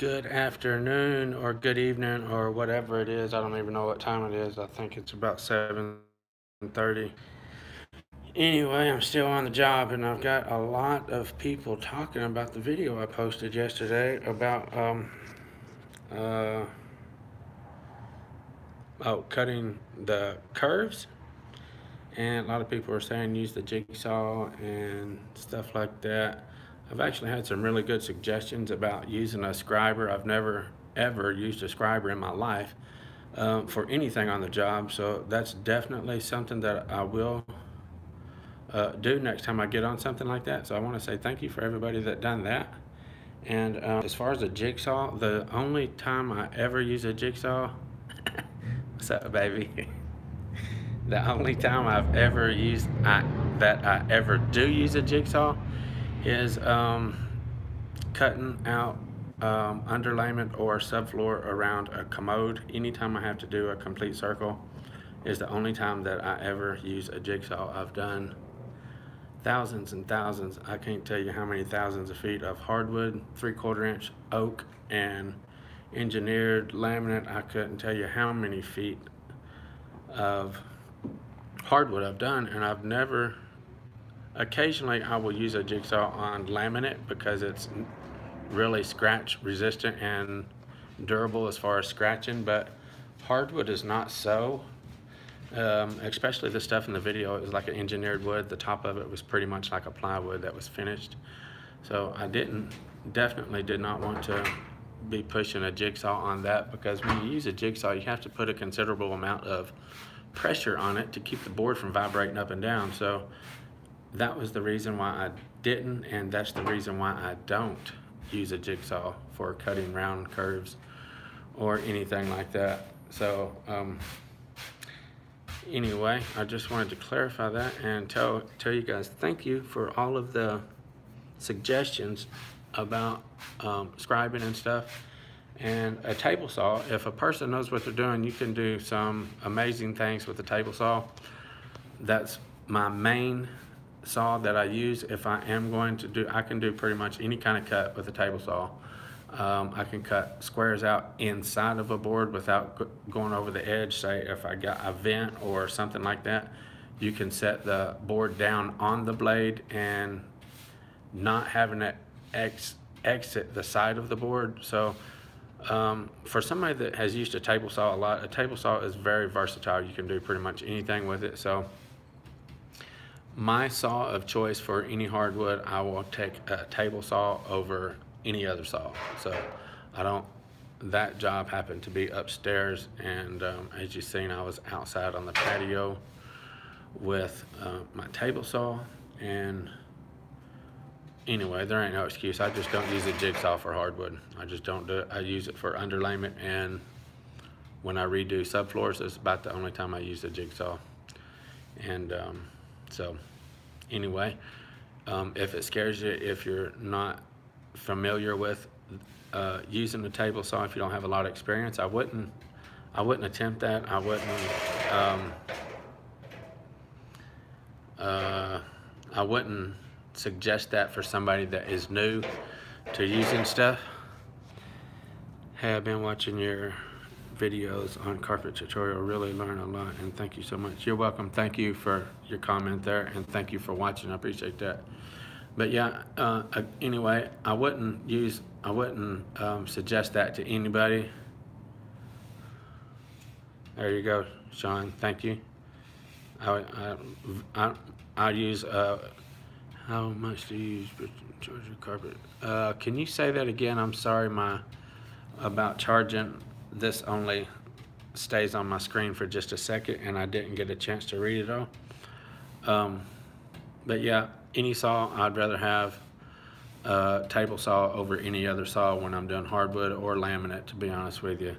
Good afternoon or good evening or whatever it is. I don't even know what time it is. I think it's about 7:30. Anyway, I'm still on the job and I've got a lot of people talking about the video I posted yesterday about uh cutting the curves, and a lot of people are saying use the jigsaw and stuff like that. I've actually had some really good suggestions about using a scriber. I've never ever used a scriber in my life for anything on the job, so that's definitely something that I will do next time I get on something like that. So I want to say thank you for everybody that done that. And as far as a jigsaw, the only time I ever use a jigsaw, what's up, baby? The only time I've ever used that I ever do use a jigsaw is cutting out underlayment or subfloor around a commode. Anytime I have to do a complete circle is the only time that I ever use a jigsaw. I've done thousands and thousands, I can't tell you how many thousands of feet of hardwood, 3/4 inch oak, and engineered laminate. I couldn't tell you how many feet of hardwood I've done, and I've never, occasionally I will use a jigsaw on laminate because it's really scratch resistant and durable as far as scratching, but hardwood is not so. Especially the stuff in the video, it was like an engineered wood. The top of it was pretty much like a plywood that was finished. So I definitely did not want to be pushing a jigsaw on that, because when you use a jigsaw, you have to put a considerable amount of pressure on it to keep the board from vibrating up and down. So that was the reason why I didn't, and that's the reason why I don't use a jigsaw for cutting round curves or anything like that. So anyway, I just wanted to clarify that and tell you guys thank you for all of the suggestions about scribing and stuff. And a table saw, if a person knows what they're doing, you can do some amazing things with a table saw. That's my main saw that I use. If I am going to do, I can do pretty much any kind of cut with a table saw. I can cut squares out inside of a board without going over the edge. Say if I got a vent or something like that, you can set the board down on the blade and not having it exit the side of the board. So for somebody that has used a table saw a lot, a table saw is very versatile. You can do pretty much anything with it. So my saw of choice for any hardwood, I will take a table saw over any other saw. So that job happened to be upstairs, and as you've seen, I was outside on the patio with my table saw. And anyway, there ain't no excuse. I just don't use a jigsaw for hardwood. I just don't do it. I use it for underlayment, and when I redo subfloors, it's about the only time I use a jigsaw. And so anyway, if it scares you, if you're not familiar with using the table saw, if you don't have a lot of experience, I wouldn't attempt that. I wouldn't suggest that for somebody that is new to using stuff. Hey, I've been watching your videos on carpet tutorial, really learn a lot, and thank you so much. You're welcome. Thank you for your comment there, and thank you for watching. I appreciate that. But yeah, anyway, I wouldn't suggest that to anybody. There you go, Sean. Thank you. I use how much do you use charge your carpet? Can you say that again? I'm sorry, about charging. This only stays on my screen for just a second, and I didn't get a chance to read it all. But yeah, any saw, I'd rather have a table saw over any other saw when I'm doing hardwood or laminate, to be honest with you.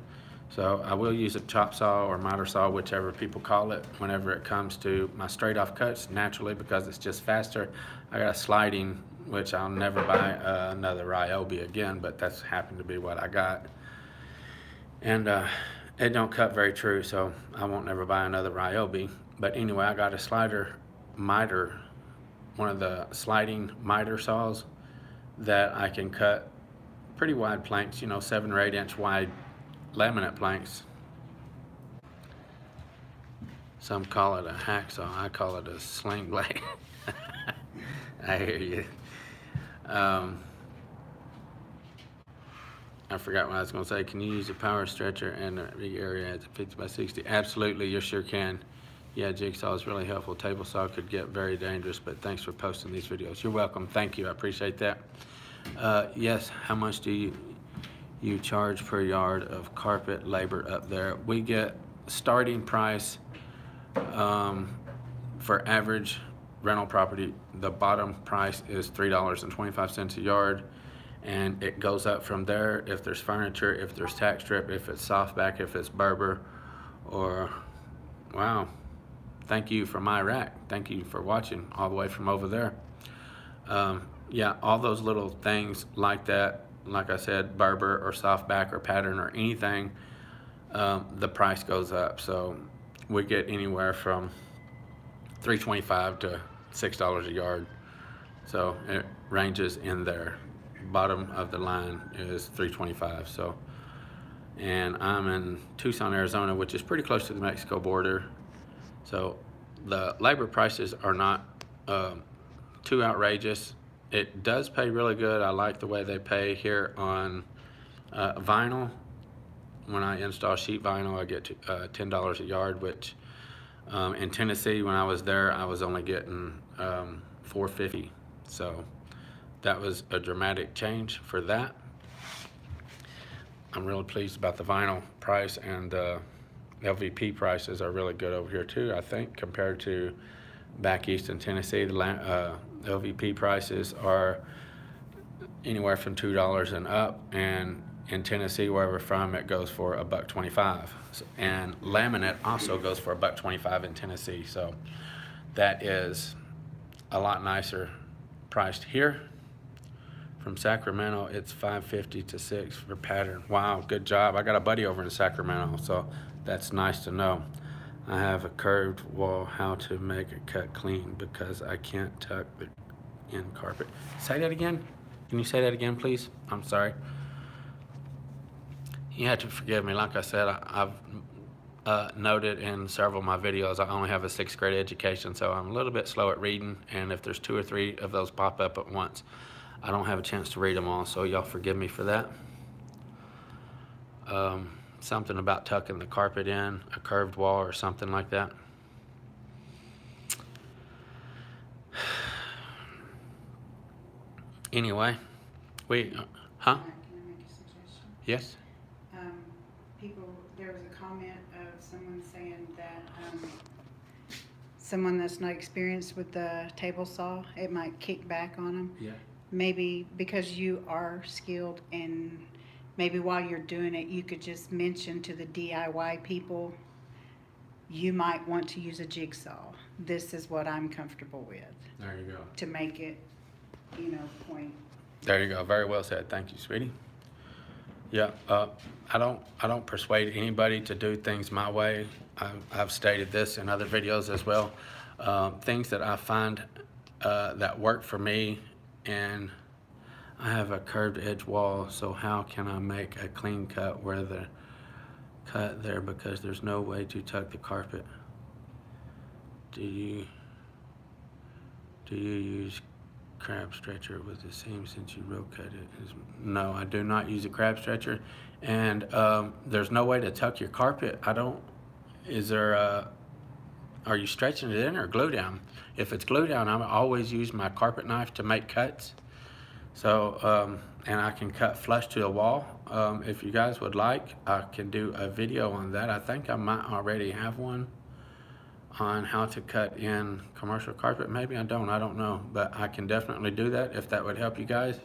So I will use a chop saw or miter saw, whichever people call it, whenever it comes to my straight off cuts, naturally, because it's just faster. I got a sliding, which I'll never buy another Ryobi again, but that's happened to be what I got. And it don't cut very true, so I won't never buy another Ryobi. But anyway, I got a slider miter, one of the sliding miter saws that I can cut pretty wide planks, you know, 7 or 8 inch wide laminate planks. Some call it a hacksaw, I call it a sling blade. I hear you. I forgot what I was going to say. Can you use a power stretcher and a big area at 50 by 60? Absolutely, you sure can. Yeah, jigsaw is really helpful. Table saw could get very dangerous, but thanks for posting these videos. You're welcome. Thank you. I appreciate that. Yes, how much do you charge per yard of carpet labor up there? We get starting price for average rental property. The bottom price is $3.25 a yard, and it goes up from there if there's furniture, if there's tack strip, if it's softback, if it's Berber, or wow. Thank you from Iraq. Thank you for watching all the way from over there. Yeah, all those little things like that, like I said, Berber or softback or pattern or anything, the price goes up. So we get anywhere from $3.25 to $6 a yard. So it ranges in there. Bottom of the line is $3.25. So, and I'm in Tucson, Arizona, which is pretty close to the Mexico border. So the labor prices are not too outrageous. It does pay really good. I like the way they pay here on vinyl. When I install sheet vinyl, I get $10 a yard, which in Tennessee, when I was there, I was only getting $4.50. So that was a dramatic change for that. I'm really pleased about the vinyl price, and LVP prices are really good over here too, I think, compared to back east in Tennessee. The LVP prices are anywhere from $2 and up, and in Tennessee, where we're from, it goes for $1.25. And laminate also goes for $1.25 in Tennessee, so that is a lot nicer priced here. From Sacramento, it's $5.50 to $6 for pattern. Wow, good job. I got a buddy over in Sacramento, so that's nice to know. I have a curved wall. How to make a cut clean because I can't tuck the in carpet. Say that again. Can you say that again, please? I'm sorry. You have to forgive me. Like I said, I've noted in several of my videos I only have a 6th grade education, so I'm a little bit slow at reading, and if there's 2 or 3 of those pop up at once, I don't have a chance to read them all, so y'all forgive me for that. Something about tucking the carpet in, a curved wall or something like that. Anyway, huh? Can I make a suggestion? Yes? There was a comment of someone saying that someone that's not experienced with the table saw, it might kick back on them. Yeah. Maybe because you are skilled, and maybe while you're doing it, you could just mention to the DIY people, you might want to use a jigsaw. This is what I'm comfortable with. There you go. To make it, point. There you go. Very well said. Thank you, sweetie. Yeah, I don't persuade anybody to do things my way. I've stated this in other videos as well. Things that I find that work for me, and I have a curved edge wall, so how can I make a clean cut where the cut there, because there's no way to tuck the carpet? Do you use crab stretcher with the seam since you row cut it? No, I do not use a crab stretcher, and there's no way to tuck your carpet. Are you stretching it in or glue down? If it's glue down, I always use my carpet knife to make cuts. So, and I can cut flush to the wall. If you guys would like, I can do a video on that. I think I might already have one on how to cut in commercial carpet. Maybe I don't know, but I can definitely do that if that would help you guys.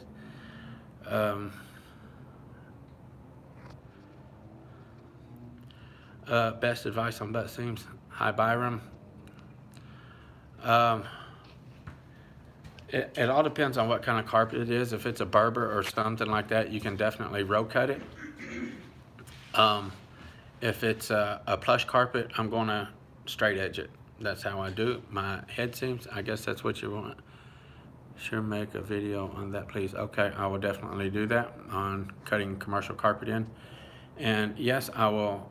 Best advice on butt seams. Hi, Byram. It all depends on what kind of carpet it is. If it's a Berber or something like that, you can definitely row cut it. If it's a plush carpet, I'm going to straight edge it. That's how I do it. My head seams, I guess that's what you want. Sure, make a video on that, please. Okay, I will definitely do that on cutting commercial carpet in. And yes, I will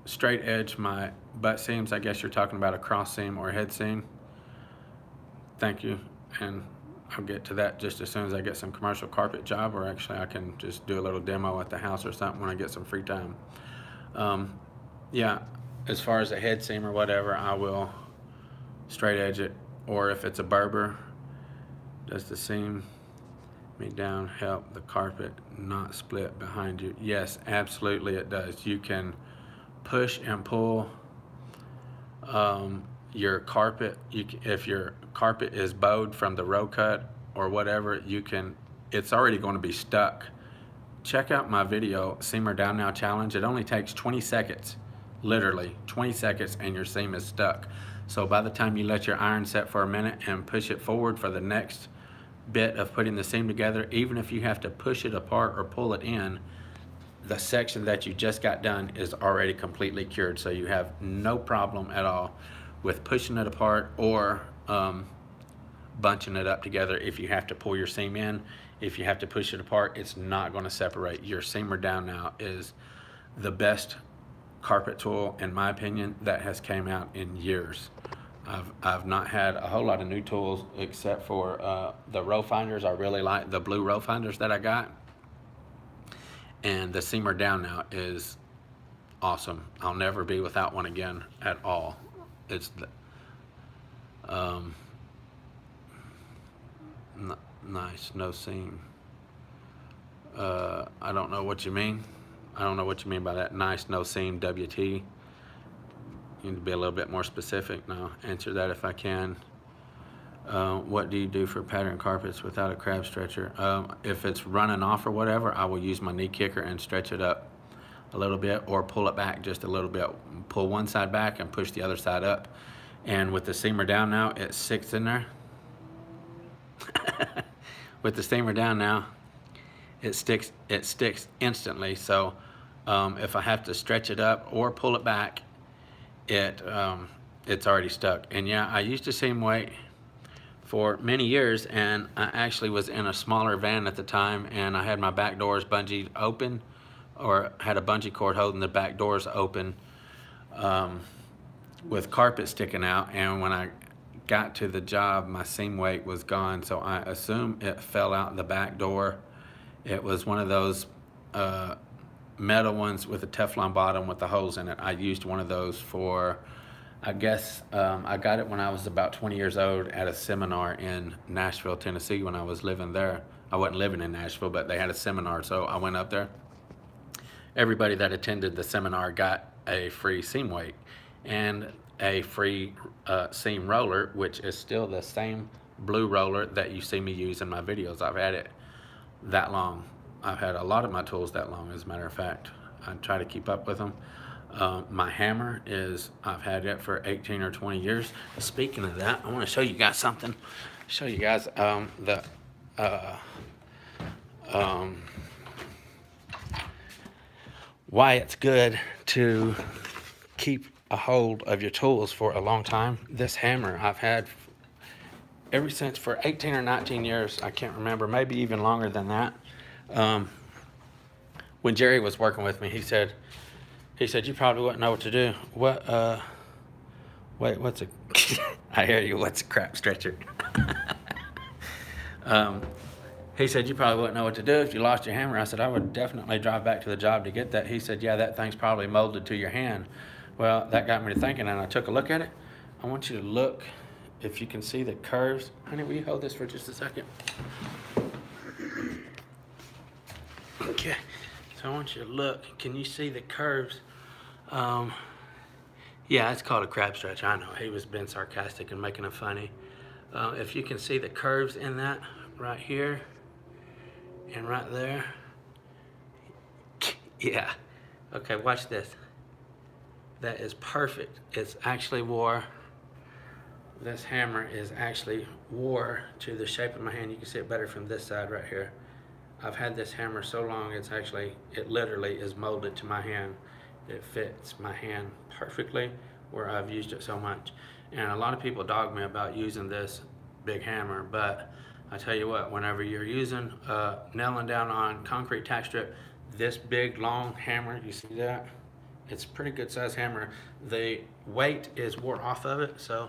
straight edge my butt seams. I guess you're talking about a cross seam or a head seam. Thank you. And I'll get to that just as soon as I get some commercial carpet job, or actually I can just do a little demo at the house or something when I get some free time. Yeah, as far as a head seam or whatever, I will straight edge it. Or if it's a Berber, does the seam me down help the carpet not split behind you? Yes, absolutely it does. You can push and pull your carpet. If your carpet is bowed from the row cut or whatever, it's already going to be stuck. Check out my video, Seamer Down Now Challenge. It only takes 20 seconds, literally 20 seconds, and your seam is stuck. So by the time you let your iron set for a minute and push it forward for the next bit of putting the seam together, even if you have to push it apart or pull it in, the section that you just got done is already completely cured. So you have no problem at all with pushing it apart or bunching it up together. If you have to pull your seam in, if you have to push it apart, it's not going to separate. Your Seamer Down Now is the best carpet tool, in my opinion, that has came out in years. I've not had a whole lot of new tools except for the row finders. I really like the blue row finders that I got. And the Seamer Down Now is awesome. I'll never be without one again at all. It's nice, no seam. I don't know what you mean. I don't know what you mean by that. Nice, no seam, WT. You need to be a little bit more specific now. Answer that if I can. What do you do for pattern carpets without a crab stretcher? If it's running off or whatever, I will use my knee kicker and stretch it up a little bit, or pull it back just a little bit. Pull one side back and push the other side up. And with the Seamer Down Now, it sticks in there. With the Seamer Down Now, it sticks instantly. So if I have to stretch it up or pull it back, it's already stuck. And yeah, I used to seam weight for many years, and I actually was in a smaller van at the time, and I had my back doors bungeed open, or had a bungee cord holding the back doors open with carpet sticking out. And when I got to the job, my seam weight was gone, so I assume it fell out the back door. It was one of those metal ones with a Teflon bottom with the holes in it. I used one of those for, I guess, I got it when I was about 20 years old at a seminar in Nashville, Tennessee, when I was living there. I wasn't living in Nashville, but they had a seminar, so I went up there. Everybody that attended the seminar got a free seam weight and a free seam roller, which is still the same blue roller that you see me use in my videos. I've had it that long. I've had a lot of my tools that long, as a matter of fact. I try to keep up with them. My hammer is, I've had it for 18 or 20 years. Speaking of that, I want to show you guys something. Show you guys why it's good to keep a hold of your tools for a long time. This hammer I've had ever since, for 18 or 19 years. I can't remember, maybe even longer than that. When Jerry was working with me, he said, you probably wouldn't know what to do. Wait, what's a, I hear you, what's a crap stretcher? He said, you probably wouldn't know what to do if you lost your hammer. I said, I would definitely drive back to the job to get that. He said, yeah, that thing's probably molded to your hand. Well, that got me to thinking, and I took a look at it. I want you to look, if you can see the curves. Honey, will you hold this for just a second? Okay, so I want you to look. Can you see the curves? Yeah, it's called a crab stretch. I know, he was being sarcastic and making it funny. If you can see the curves in that right here and right there. Yeah. Okay, watch this. That is perfect. It's actually this hammer is actually wore to the shape of my hand. You can see it better from this side right here. I've had this hammer so long, it literally is molded to my hand. It fits my hand perfectly where I've used it so much. And a lot of people dog me about using this big hammer, but I tell you what, whenever you're using, nailing down on concrete tack strip, this big long hammer, you see that? It's a pretty good size hammer. The weight is wore off of it, so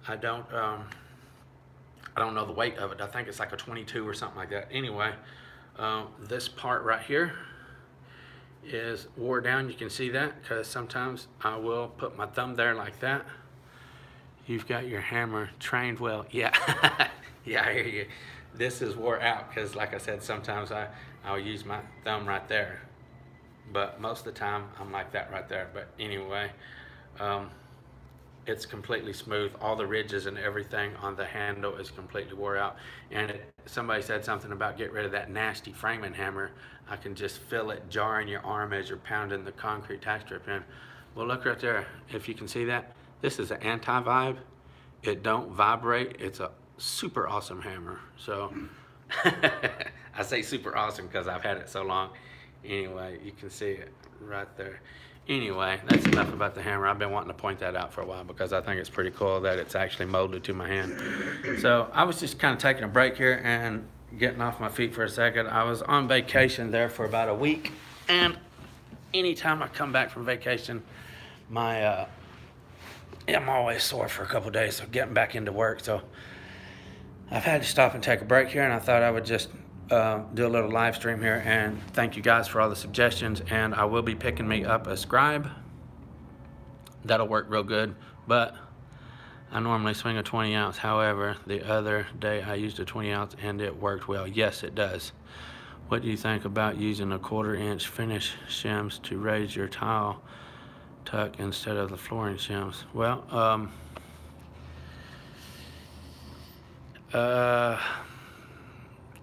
I don't know the weight of it. I think it's like a 22 or something like that. Anyway, this part right here is wore down. You can see that because sometimes I will put my thumb there like that. You've got your hammer trained well. Yeah, yeah, I hear you. This is wore out because, like I said, sometimes I'll use my thumb right there. But most of the time, I'm like that right there. But anyway, it's completely smooth. All the ridges and everything on the handle is completely wore out. And somebody said something about get rid of that nasty framing hammer. I can just feel it jarring your arm as you're pounding the concrete tack strip in. Well, look right there. If you can see that, this is an anti-vibe. It don't vibrate. It's a super awesome hammer. So I say super awesome because I've had it so long. Anyway, you can see it right there. Anyway, that's enough about the hammer. I've been wanting to point that out for a while because I think it's pretty cool that it's actually molded to my hand. So I was just kind of taking a break here and getting off my feet for a second. I was on vacation there for about a week, and anytime I come back from vacation, I'm always sore for a couple days, so getting back into work. So I've had to stop and take a break here, and I thought I would just do a little live stream here and thank you guys for all the suggestions. And I will be picking me up a scribe. That'll work real good, but I normally swing a 20 ounce. However, the other day I used a 20 ounce and it worked well. Yes, it does. What do you think about using a 1/4 inch finish shims to raise your tile tuck instead of the flooring shims? Well,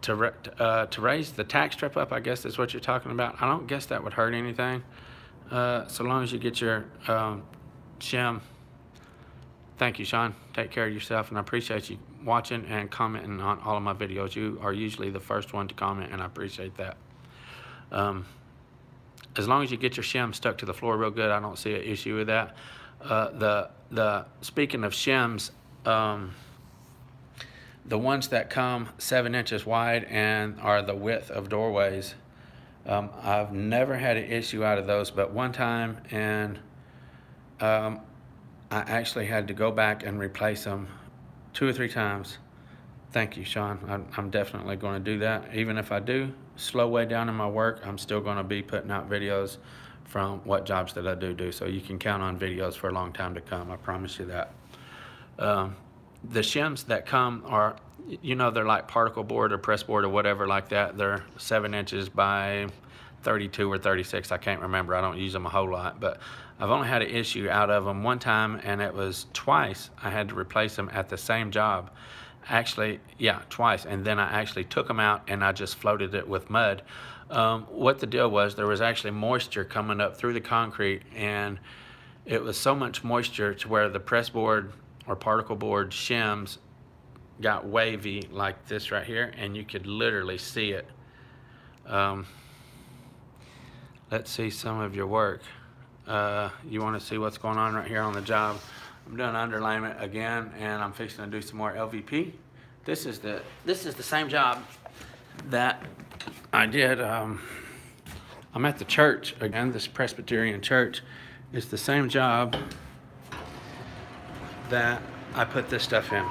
to raise the tack strip up, I guess is what you're talking about. I don't guess that would hurt anything. So long as you get your shim. Thank you, Sean. Take care of yourself, and I appreciate you watching and commenting on all of my videos. You are usually the first one to comment, and I appreciate that. As long as you get your shim stuck to the floor real good, I don't see an issue with that. Speaking of shims, the ones that come 7 inches wide and are the width of doorways, I've never had an issue out of those, but one time, and I actually had to go back and replace them 2 or 3 times. Thank you, Sean. I'm definitely going to do that. Even if I do slow way down in my work, I'm still going to be putting out videos from what jobs that I do. So you can count on videos for a long time to come. I promise you that. The shims that come are, you know, they're like particle board or press board or whatever like that. They're 7 inches by 32 or 36. I can't remember. I don't use them a whole lot, but I've only had an issue out of them one time, and it was twice I had to replace them at the same job. Actually, yeah, twice. And then I actually took them out and I just floated it with mud. What the deal was, there was actually moisture coming up through the concrete, and it was so much moisture to where the press board or particle board shims got wavy like this right here, and you could literally see it. Let's see some of your work. You want to see what's going on right here on the job? I'm doing underlayment again, and I'm fixing to do some more LVP. This is the same job that I did. I'm at the church again, this Presbyterian church. It's the same job that I put this stuff in.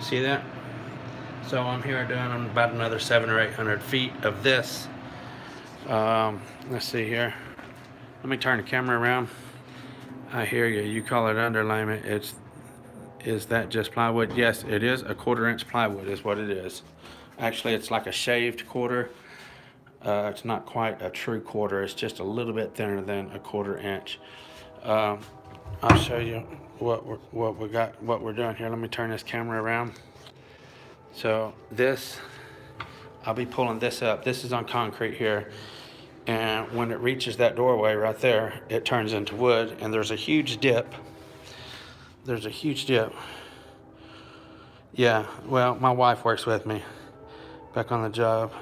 See that? So I'm here doing about another 700 or 800 feet of this. Let's see here. Let me turn the camera around. I hear you. You call it underlayment. Is that just plywood? Yes, it is. A 1/4 inch plywood is what it is. Actually, it's like a shaved quarter. It's not quite a true quarter. It's just a little bit thinner than a 1/4 inch. I'll show you what we're doing here. Let me turn this camera around. So this, I'll be pulling this up. This is on concrete here. And when it reaches that doorway right there, it turns into wood, and there's a huge dip. There's a huge dip. Yeah, well, my wife works with me back on the job.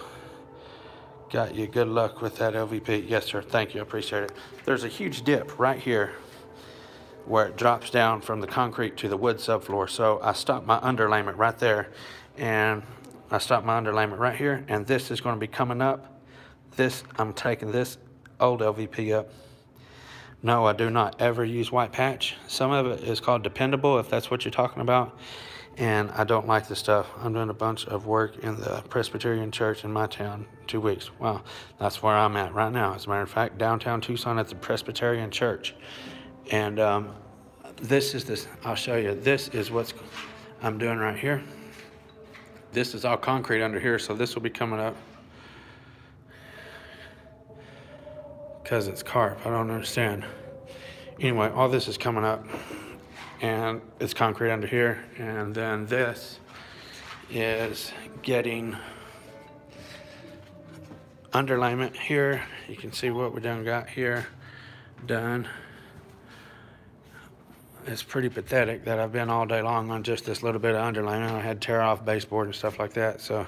Got you. Good luck with that LVP. Yes, sir. Thank you. I appreciate it. There's a huge dip right here where it drops down from the concrete to the wood subfloor. So I stopped my underlayment right there, and I stopped my underlayment right here, and this is going to be coming up. This, I'm taking this old LVP up. No, I do not ever use white patch. Some of it is called dependable, if that's what you're talking about, and I don't like this stuff. I'm doing a bunch of work in the Presbyterian church in my town, 2 weeks. Well, that's where I'm at right now. As a matter of fact, downtown Tucson at the Presbyterian church. And I'll show you. This is what I'm doing right here. This is all concrete under here, so this will be coming up. Because it's carp, I don't understand. Anyway, all this is coming up, and it's concrete under here, and then this is getting underlayment here. You can see what we done got here done. It's pretty pathetic that I've been all day long on just this little bit of underlayment. I had to tear off baseboard and stuff like that, so.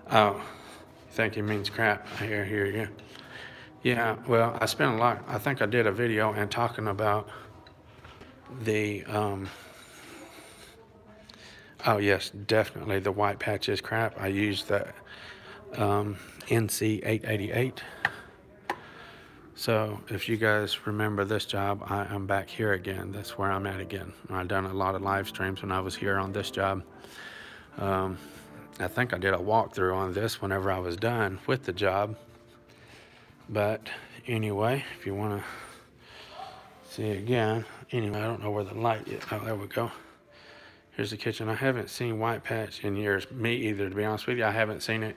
Oh, I think he means crap. I hear you. Yeah, well, I spent a lot. I think I did a video and talking about the, oh yes, definitely the white patch is crap. I used the NC 888. So if you guys remember this job, I'm back here again. That's where I'm at again. I've done a lot of live streams when I was here on this job. I think I did a walkthrough on this whenever I was done with the job. But anyway, if you want to see it again, anyway, I don't know where the light is. Oh, there we go. Here's the kitchen. I haven't seen white patch in years. Me either, to be honest with you. I haven't seen it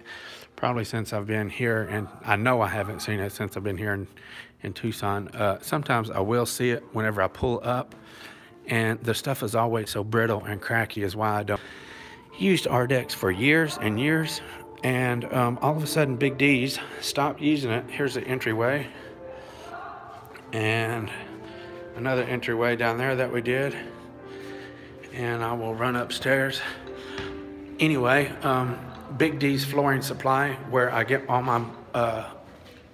probably since I've been here, and I know I haven't seen it since I've been here in Tucson. Sometimes I will see it whenever I pull up, and the stuff is always so brittle and cracky is why I don't. Used Ardex for years and years, and all of a sudden Big D's stopped using it. Here's the entryway, and another entryway down there that we did. And I will run upstairs. Anyway, Big D's Flooring Supply, where I get all my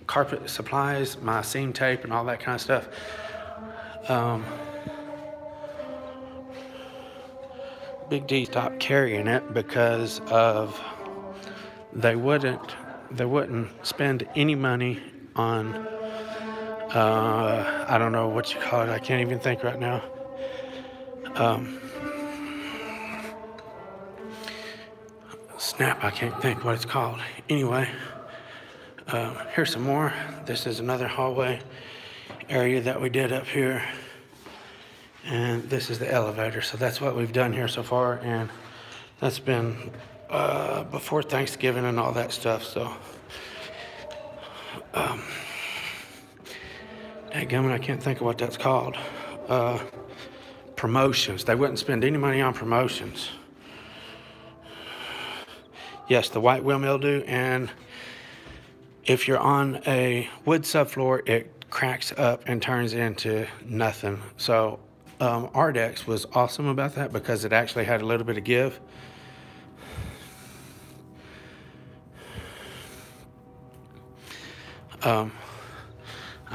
carpet supplies, my seam tape, and all that kind of stuff. Big D stopped carrying it because of they wouldn't spend any money on I don't know what you call it. I can't even think right now. Snap, I can't think what it's called. Anyway, here's some more. This is another hallway area that we did up here. And this is the elevator. So that's what we've done here so far. And that's been before Thanksgiving and all that stuff. So, dadgummit, I can't think of what that's called. Promotions. They wouldn't spend any money on promotions. Yes, the white wheel mildew, and if you're on a wood subfloor, it cracks up and turns into nothing. So Ardex was awesome about that because it actually had a little bit of give. I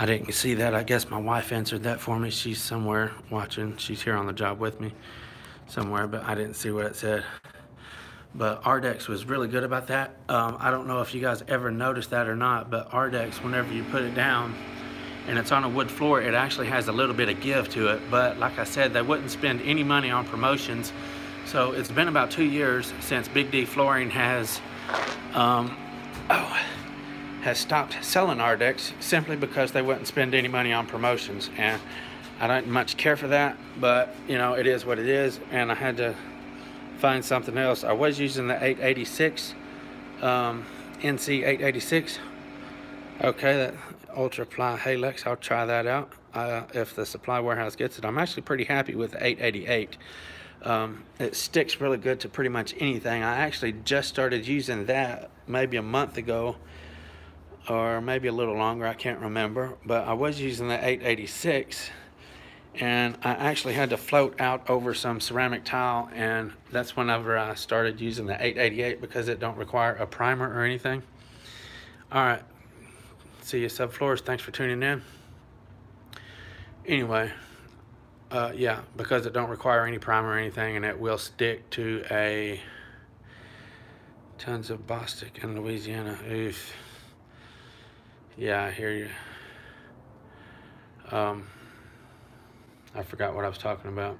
didn't see that. I guess my wife answered that for me. She's somewhere watching. She's here on the job with me somewhere, but I didn't see what it said. But Ardex was really good about that. I don't know if you guys ever noticed that or not, but Ardex, whenever you put it down and it's on a wood floor, it actually has a little bit of give to it. But like I said, they wouldn't spend any money on promotions. So it's been about 2 years since Big D Flooring has stopped selling Ardex simply because they wouldn't spend any money on promotions. And I don't much care for that, but you know, it is what it is. And I had to find something else. I was using the 886, NC 886. Okay, that Ultra Ply Halex, I'll try that out if the supply warehouse gets it. I'm actually pretty happy with the 888. It sticks really good to pretty much anything. I actually just started using that maybe a month ago, or maybe a little longer, I can't remember, but I was using the 886, and I actually had to float out over some ceramic tile, and that's whenever I started using the 888 because it don't require a primer or anything. All right, see you Subfloors. Thanks for tuning in. Anyway, Yeah, because it don't require any primer or anything, and it will stick to a tons of Bostic in Louisiana. Oof. Yeah, I hear you. I forgot what I was talking about.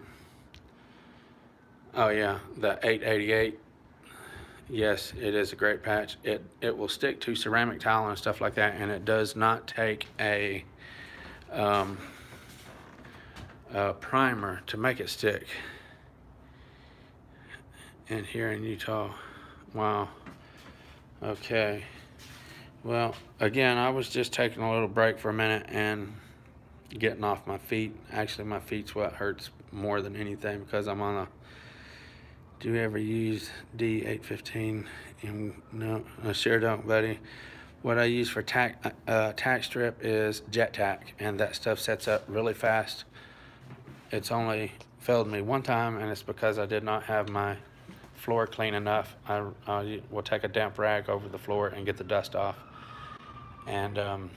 Oh yeah, the 888. Yes, it is a great patch. It will stick to ceramic tile and stuff like that, and it does not take um, a primer to make it stick. And here in Utah, wow. Okay. Well, again, I was just taking a little break for a minute and getting off my feet. Actually, my feet's what hurts more than anything because I'm on a. Do you ever use D815? And no, I sure don't, buddy. What I use for tack strip is jet tack, and that stuff sets up really fast. It's only failed me one time, and it's because I did not have my floor clean enough. I will take a damp rag over the floor and get the dust off, and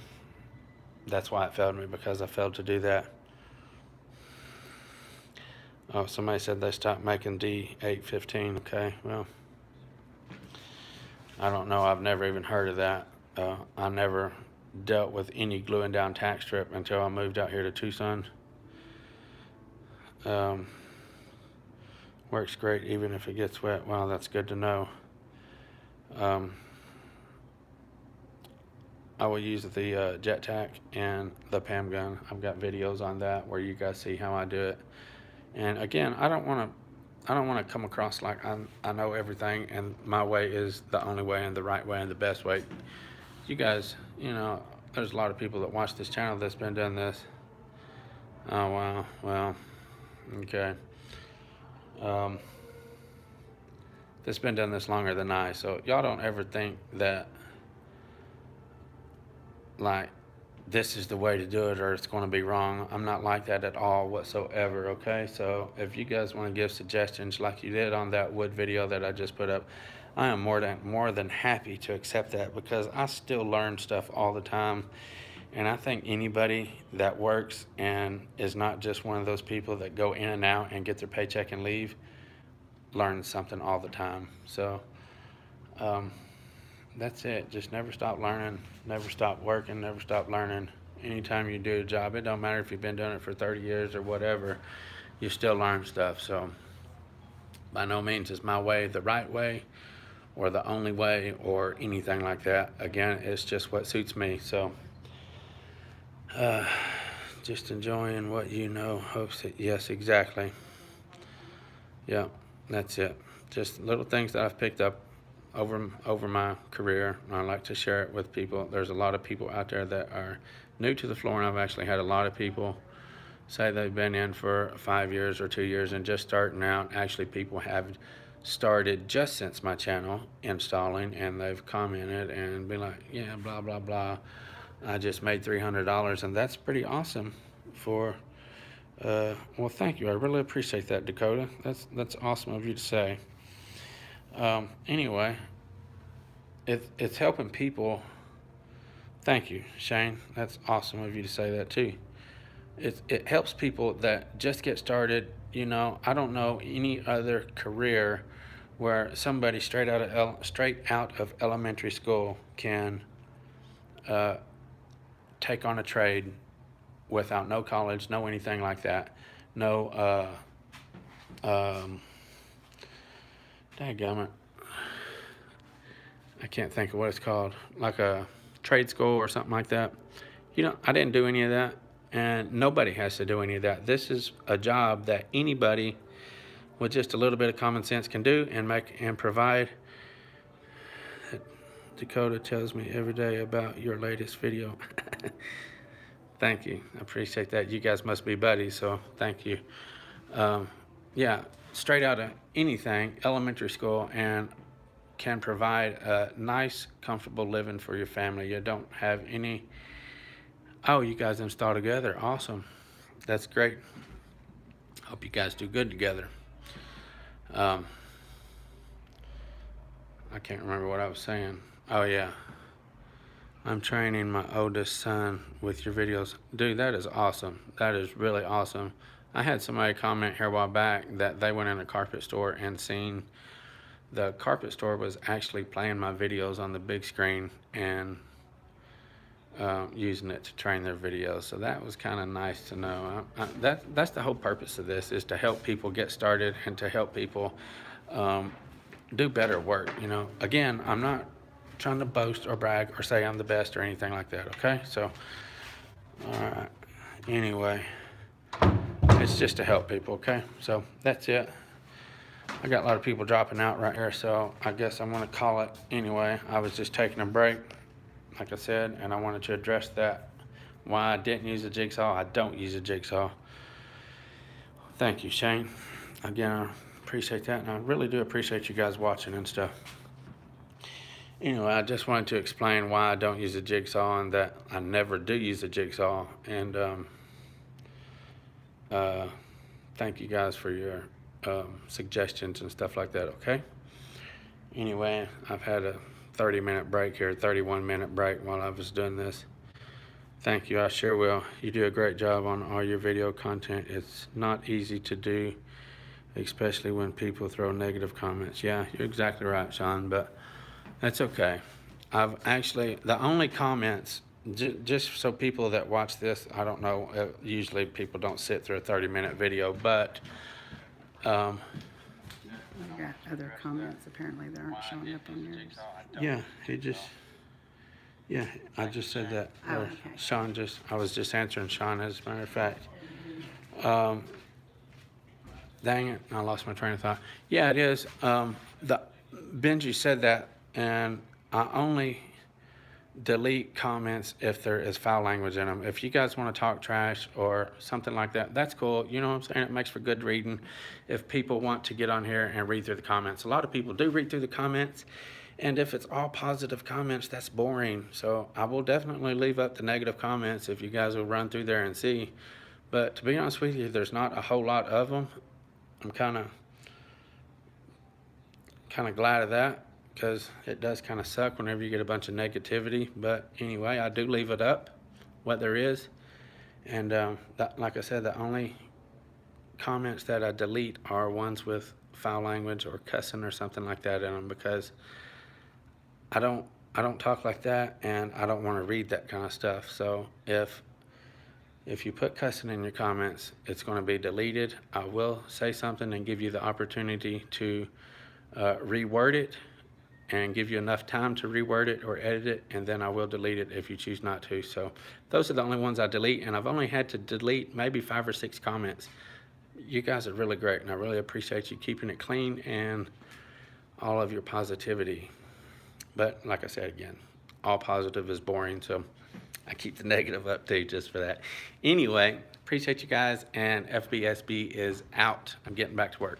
that's why it failed me, because I failed to do that. Oh, somebody said they stopped making D815. Okay, well, I don't know. I've never even heard of that. I never dealt with any gluing down tack strip until I moved out here to Tucson. Works great even if it gets wet. Wow, that's good to know. I will use the jet tack and the PAM gun. I've got videos on that where you guys see how I do it. And again, I don't want to come across like I know everything and my way is the only way and the right way and the best way. You guys, you know, there's a lot of people that watch this channel that's been doing this. Oh wow, well, okay. That's been doing this longer than I, so y'all don't ever think that like this is the way to do it or it's going to be wrong. I'm not like that at all whatsoever. Okay, so if you guys want to give suggestions like you did on that wood video that I just put up, I am more than happy to accept that, because I still learn stuff all the time. And I think anybody that works and is not just one of those people that go in and out and get their paycheck and leave learns something all the time. So that's it. Just never stop learning, never stop working, never stop learning. Anytime you do a job, it don't matter if you've been doing it for 30 years or whatever, you still learn stuff. So by no means is my way the right way or the only way or anything like that. Again, it's just what suits me. So just enjoying what you know. Hopes that, yes, exactly. Yeah, that's it. Just little things that I've picked up over my career. I like to share it with people. There's a lot of people out there that are new to the floor, and I've actually had a lot of people say they've been in for 5 years or 2 years and just starting out. Actually, people have started just since my channel installing, and they've commented and been like, yeah, blah blah blah, I just made $300, and that's pretty awesome. For well, thank you. I really appreciate that, Dakota. That's awesome of you to say. Anyway, it's helping people. Thank you, Shane. That's awesome of you to say that too. It helps people that just get started. You know, I don't know any other career where somebody straight out of elementary school can take on a trade without no college, no anything like that, no dadgummit, I can't think of what it's called, like a trade school or something like that. You know, I didn't do any of that, and nobody has to do any of that. This is a job that anybody with just a little bit of common sense can do and make and provide. Dakota tells me every day about your latest video. Thank you. I appreciate that. You guys must be buddies, so thank you. Yeah, straight out of anything, elementary school, and can provide a nice, comfortable living for your family. You don't have any. Oh, you guys install together. Awesome. That's great. Hope you guys do good together. I can't remember what I was saying. Oh, yeah. I'm training my oldest son with your videos. Dude, that is awesome. That is really awesome. I had somebody comment here a while back that they went in a carpet store and seen the carpet store was actually playing my videos on the big screen and using it to train their videos. So that was kind of nice to know. That's the whole purpose of this, is to help people get started and to help people do better work. You know, again, I'm not trying to boast or brag or say I'm the best or anything like that. Okay, so all right. Anyway, it's just to help people. Okay, so that's it. I got a lot of people dropping out right here, so I guess I'm going to call it anyway. I was just taking a break, like I said, and I wanted to address that. Why I didn't use a jigsaw. I don't use a jigsaw. Thank you, Shane. Again, I appreciate that, and I really do appreciate you guys watching and stuff. Anyway, I just wanted to explain why I don't use a jigsaw and that I never do use a jigsaw. And thank you guys for your suggestions and stuff like that, okay? Anyway, I've had a 30-minute break here, 31-minute break while I was doing this. Thank you, I sure will. You do a great job on all your video content. It's not easy to do, especially when people throw negative comments. Yeah, you're exactly right, Sean, but that's okay. I've actually, the only comments, just so people that watch this, I don't know, usually people don't sit through a 30-minute video, but We got other comments apparently that aren't showing up on yours. yeah, I just said that. Oh, okay. Sean I was just answering Sean, as a matter of fact. Dang it, I lost my train of thought. Yeah, it is. Benji said that, and I only delete comments if there is foul language in them. If you guys want to talk trash or something like that, that's cool. You know what I'm saying? It makes for good reading if people want to get on here and read through the comments. A lot of people do read through the comments, and if it's all positive comments, that's boring. So I will definitely leave up the negative comments if you guys will run through there and see. But to be honest with you, there's not a whole lot of them. I'm kind of glad of that, because it does kind of suck whenever you get a bunch of negativity. But anyway, I do leave it up, what there is. And like I said, the only comments that I delete are ones with foul language or cussing or something like that in them, because I don't talk like that, and I don't want to read that kind of stuff. So if you put cussing in your comments, it's going to be deleted. I will say something and give you the opportunity to reword it and give you enough time to reword it or edit it, and then I will delete it if you choose not to. So those are the only ones I delete, and I've only had to delete maybe 5 or 6 comments. You guys are really great, and I really appreciate you keeping it clean and all of your positivity. But like I said again, all positive is boring, so I keep the negative up too, just for that. Anyway, appreciate you guys, and FBSB is out. I'm getting back to work.